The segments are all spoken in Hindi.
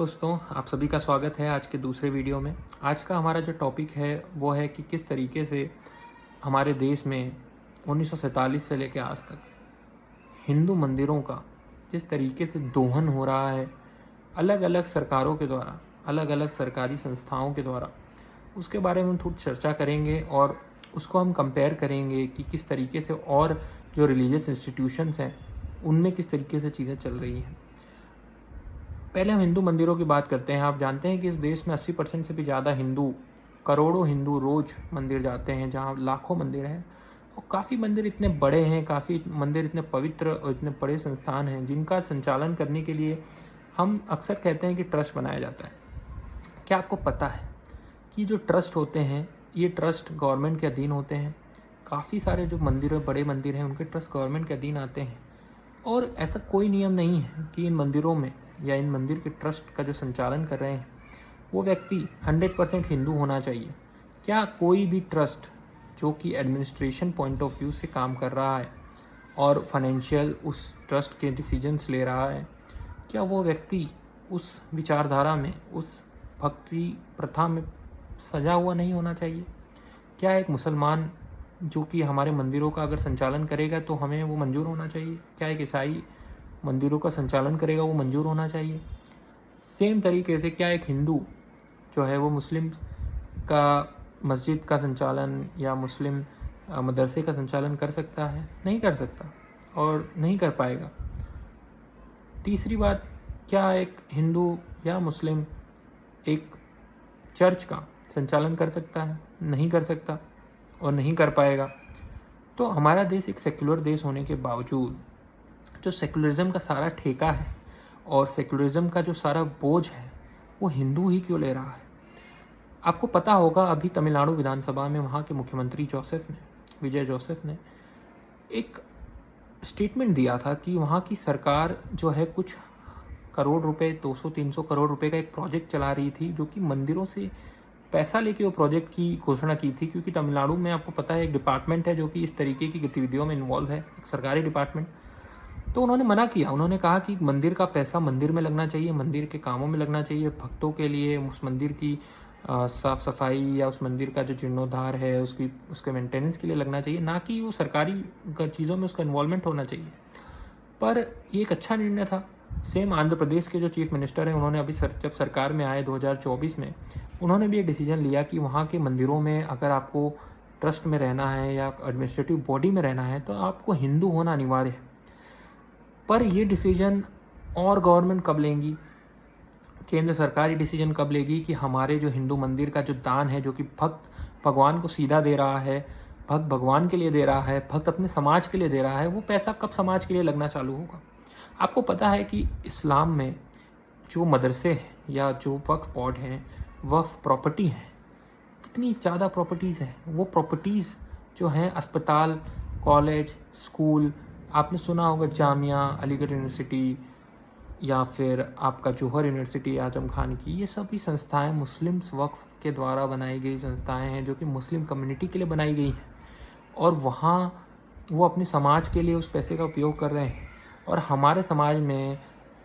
दोस्तों, आप सभी का स्वागत है आज के दूसरे वीडियो में। आज का हमारा जो टॉपिक है वो है कि किस तरीके से हमारे देश में 1947 से लेकर आज तक हिंदू मंदिरों का जिस तरीके से दोहन हो रहा है अलग अलग सरकारों के द्वारा, अलग अलग सरकारी संस्थाओं के द्वारा, उसके बारे में हम थोड़ी चर्चा करेंगे और उसको हम कंपेयर करेंगे कि किस तरीके से और जो रिलीजियस इंस्टीट्यूशंस हैं उनमें किस तरीके से चीज़ें चल रही हैं। पहले हम हिंदू मंदिरों की बात करते हैं। आप जानते हैं कि इस देश में 80% से भी ज़्यादा हिंदू, करोड़ों हिंदू रोज़ मंदिर जाते हैं, जहाँ लाखों मंदिर हैं और काफ़ी मंदिर इतने बड़े हैं, काफ़ी मंदिर इतने पवित्र और इतने बड़े संस्थान हैं जिनका संचालन करने के लिए हम अक्सर कहते हैं कि ट्रस्ट बनाया जाता है। क्या आपको पता है कि जो ट्रस्ट होते हैं ये ट्रस्ट गवर्नमेंट के अधीन होते हैं? काफ़ी सारे जो मंदिर, बड़े मंदिर हैं, उनके ट्रस्ट गवर्नमेंट के अधीन आते हैं और ऐसा कोई नियम नहीं है कि इन मंदिरों में या इन मंदिर के ट्रस्ट का जो संचालन कर रहे हैं वो व्यक्ति 100% हिंदू होना चाहिए। क्या कोई भी ट्रस्ट जो कि एडमिनिस्ट्रेशन पॉइंट ऑफ व्यू से काम कर रहा है और फाइनेंशियल उस ट्रस्ट के डिसीजंस ले रहा है, क्या वो व्यक्ति उस विचारधारा में, उस भक्ति प्रथा में सजा हुआ नहीं होना चाहिए? क्या एक मुसलमान जो कि हमारे मंदिरों का अगर संचालन करेगा तो हमें वो मंजूर होना चाहिए? क्या एक ईसाई मंदिरों का संचालन करेगा वो मंजूर होना चाहिए? सेम तरीके से क्या एक हिंदू जो है वो मुस्लिम का मस्जिद का संचालन या मुस्लिम मदरसे का संचालन कर सकता है? नहीं कर सकता और नहीं कर पाएगा। तीसरी बात, क्या एक हिंदू या मुस्लिम एक चर्च का संचालन कर सकता है? नहीं कर सकता और नहीं कर पाएगा। तो हमारा देश एक सेक्युलर देश होने के बावजूद जो सेकुलरिज्म का सारा ठेका है और सेकुलरिज्म का जो सारा बोझ है वो हिंदू ही क्यों ले रहा है? आपको पता होगा अभी तमिलनाडु विधानसभा में वहाँ के मुख्यमंत्री विजय जोसेफ ने एक स्टेटमेंट दिया था कि वहाँ की सरकार जो है कुछ करोड़ रुपए, 200-300 करोड़ रुपए का एक प्रोजेक्ट चला रही थी जो कि मंदिरों से पैसा लेके वो प्रोजेक्ट की घोषणा की थी। क्योंकि तमिलनाडु में आपको पता है एक डिपार्टमेंट है जो कि इस तरीके की गतिविधियों में इन्वॉल्व है, एक सरकारी डिपार्टमेंट। तो उन्होंने मना किया। उन्होंने कहा कि मंदिर का पैसा मंदिर में लगना चाहिए, मंदिर के कामों में लगना चाहिए, भक्तों के लिए, उस मंदिर की साफ़ सफाई या उस मंदिर का जो जीर्णोद्धार है उसके मेंटेनेंस के लिए लगना चाहिए, ना कि वो सरकारी चीज़ों में उसका इन्वॉल्वमेंट होना चाहिए। पर ये एक अच्छा निर्णय था। सेम आंध्र प्रदेश के जो चीफ मिनिस्टर हैं उन्होंने अभी जब सरकार में आए 2024 में, उन्होंने भी एक डिसीजन लिया कि वहाँ के मंदिरों में अगर आपको ट्रस्ट में रहना है या एडमिनिस्ट्रेटिव बॉडी में रहना है तो आपको हिंदू होना अनिवार्य है। पर ये डिसीजन और गवर्नमेंट कब लेंगी, केंद्र सरकार ये डिसीजन कब लेगी कि हमारे जो हिंदू मंदिर का जो दान है, जो कि भक्त भगवान को सीधा दे रहा है, भक्त भगवान के लिए दे रहा है, भक्त अपने समाज के लिए दे रहा है, वो पैसा कब समाज के लिए लगना चालू होगा? आपको पता है कि इस्लाम में जो मदरसे हैं या जो वक्फ बोर्ड हैं, वक्फ प्रॉपर्टी हैं, कितनी ज़्यादा प्रॉपर्टीज़ हैं। वो प्रॉपर्टीज़ जो हैं अस्पताल, कॉलेज, स्कूल, आपने सुना होगा जामिया, अलीगढ़ यूनिवर्सिटी या फिर आपका जौहर यूनिवर्सिटी आजम खान की, ये सभी संस्थाएं मुस्लिम्स वक्फ के द्वारा बनाई गई संस्थाएं हैं जो कि मुस्लिम कम्युनिटी के लिए बनाई गई हैं और वहाँ वो अपने समाज के लिए उस पैसे का उपयोग कर रहे हैं। और हमारे समाज में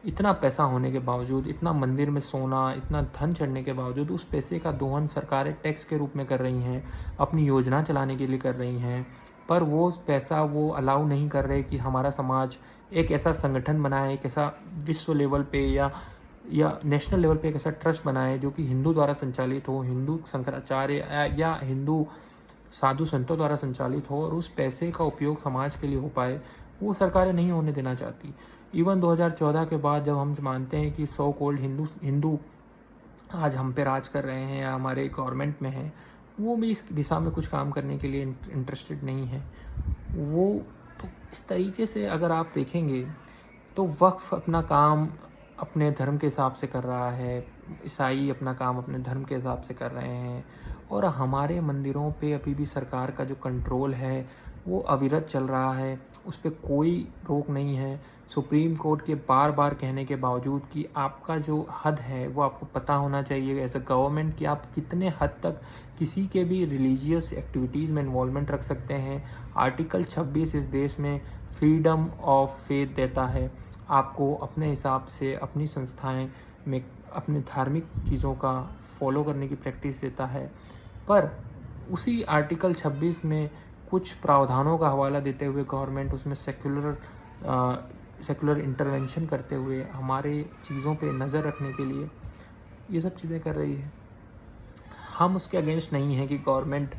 इतना पैसा होने के बावजूद, इतना मंदिर में सोना, इतना धन चढ़ने के बावजूद उस पैसे का दोहन सरकारें टैक्स के रूप में कर रही हैं, अपनी योजना चलाने के लिए कर रही हैं। पर वो पैसा वो अलाउ नहीं कर रहे कि हमारा समाज एक ऐसा संगठन बनाए, एक ऐसा विश्व लेवल पे या नेशनल लेवल पे एक ऐसा ट्रस्ट बनाए जो कि हिंदू द्वारा संचालित हो, हिंदू शंकराचार्य या हिंदू साधु संतों द्वारा संचालित हो और उस पैसे का उपयोग समाज के लिए हो पाए। वो सरकारें नहीं होने देना चाहती। इवन 2014 के बाद जब हम मानते हैं कि सो कॉल्ड हिंदू आज हम पे राज कर रहे हैं या हमारे गवर्नमेंट में हैं, वो भी इस दिशा में कुछ काम करने के लिए इंटरेस्टेड नहीं है। वो तो इस तरीके से अगर आप देखेंगे तो वक्फ अपना काम अपने धर्म के हिसाब से कर रहा है, ईसाई अपना काम अपने धर्म के हिसाब से कर रहे हैं और हमारे मंदिरों पे अभी भी सरकार का जो कंट्रोल है वो अविरत चल रहा है, उस पर कोई रोक नहीं है। सुप्रीम कोर्ट के बार बार कहने के बावजूद कि आपका जो हद है वो आपको पता होना चाहिए एज अ गवर्नमेंट कि आप कितने हद तक किसी के भी रिलीजियस एक्टिविटीज़ में इन्वॉल्वमेंट रख सकते हैं। आर्टिकल 26 इस देश में फ्रीडम ऑफ फेथ देता है, आपको अपने हिसाब से अपनी संस्थाएं में अपने धार्मिक चीज़ों का फॉलो करने की प्रैक्टिस देता है, पर उसी आर्टिकल 26 में कुछ प्रावधानों का हवाला देते हुए गवर्नमेंट उसमें सेकुलर इंटरवेंशन करते हुए हमारे चीज़ों पे नज़र रखने के लिए ये सब चीज़ें कर रही है। हम उसके अगेंस्ट नहीं हैं कि गवर्नमेंट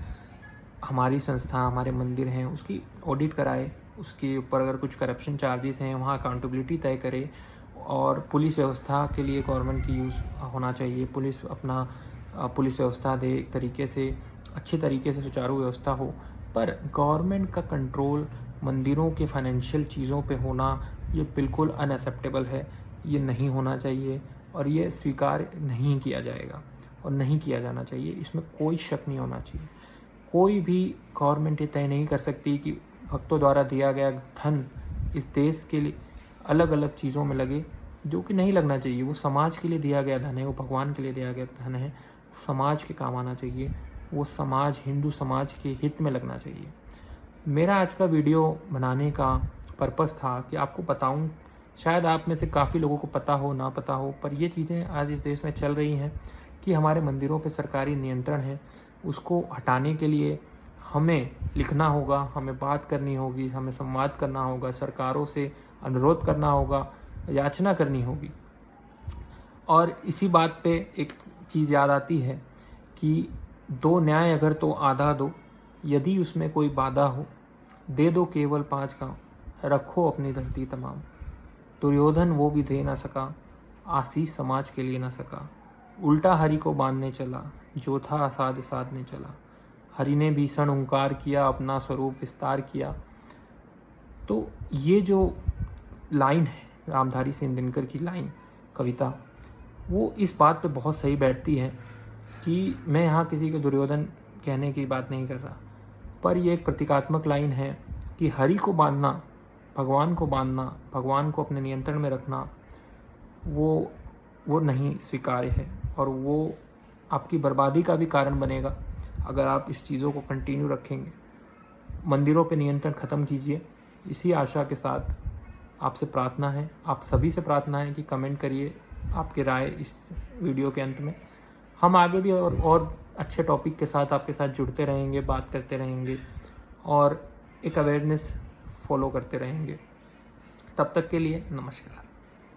हमारी संस्था, हमारे मंदिर हैं, उसकी ऑडिट कराए, उसके ऊपर अगर कुछ करप्शन चार्जेस हैं वहाँ अकाउंटेबिलिटी तय करे, और पुलिस व्यवस्था के लिए गवर्नमेंट की यूज़ होना चाहिए। पुलिस व्यवस्था दे एक तरीके से, अच्छे तरीके से सुचारू व्यवस्था हो, पर गवर्नमेंट का कंट्रोल मंदिरों के फाइनेंशियल चीज़ों पे होना ये बिल्कुल अनएक्सेप्टेबल है। ये नहीं होना चाहिए और ये स्वीकार नहीं किया जाएगा और नहीं किया जाना चाहिए, इसमें कोई शक नहीं होना चाहिए। कोई भी गवर्नमेंट ये तय नहीं कर सकती कि भक्तों द्वारा दिया गया धन इस देश के लिए अलग अलग चीज़ों में लगे, जो कि नहीं लगना चाहिए। वो समाज के लिए दिया गया धन है, वो भगवान के लिए दिया गया धन है, समाज के काम आना चाहिए, वो समाज, हिंदू समाज के हित में लगना चाहिए। मेरा आज का वीडियो बनाने का पर्पस था कि आपको बताऊं, शायद आप में से काफ़ी लोगों को पता हो ना पता हो, पर ये चीज़ें आज इस देश में चल रही हैं कि हमारे मंदिरों पे सरकारी नियंत्रण है। उसको हटाने के लिए हमें लिखना होगा, हमें बात करनी होगी, हमें संवाद करना होगा, सरकारों से अनुरोध करना होगा, याचना करनी होगी। और इसी बात पे एक चीज़ याद आती है कि दो न्याय अगर तो आधा दो, यदि उसमें कोई बाधा हो, दे दो केवल 5 गाँव, रखो अपनी धरती तमाम। दुर्योधन वो भी दे ना सका, आशीष समाज के लिए ना सका। उल्टा हरि को बांधने चला, जो था असाध साधने चला। हरि ने भीषण ओंकार किया, अपना स्वरूप विस्तार किया। तो ये जो लाइन है, रामधारी सिंह दिनकर की लाइन, कविता, वो इस बात पे बहुत सही बैठती है कि मैं यहाँ किसी को दुर्योधन कहने की बात नहीं कर रहा, पर ये एक प्रतीकात्मक लाइन है कि हरि को बांधना, भगवान को बांधना, भगवान को अपने नियंत्रण में रखना, वो नहीं स्वीकार्य है, और वो आपकी बर्बादी का भी कारण बनेगा अगर आप इस चीज़ों को कंटिन्यू रखेंगे। मंदिरों पे नियंत्रण ख़त्म कीजिए। इसी आशा के साथ आपसे प्रार्थना है, आप सभी से प्रार्थना है कि कमेंट करिए आपकी राय इस वीडियो के अंत में। हम आगे भी और अच्छे टॉपिक के साथ आपके साथ जुड़ते रहेंगे, बात करते रहेंगे और एक अवेयरनेस फॉलो करते रहेंगे। तब तक के लिए नमस्कार।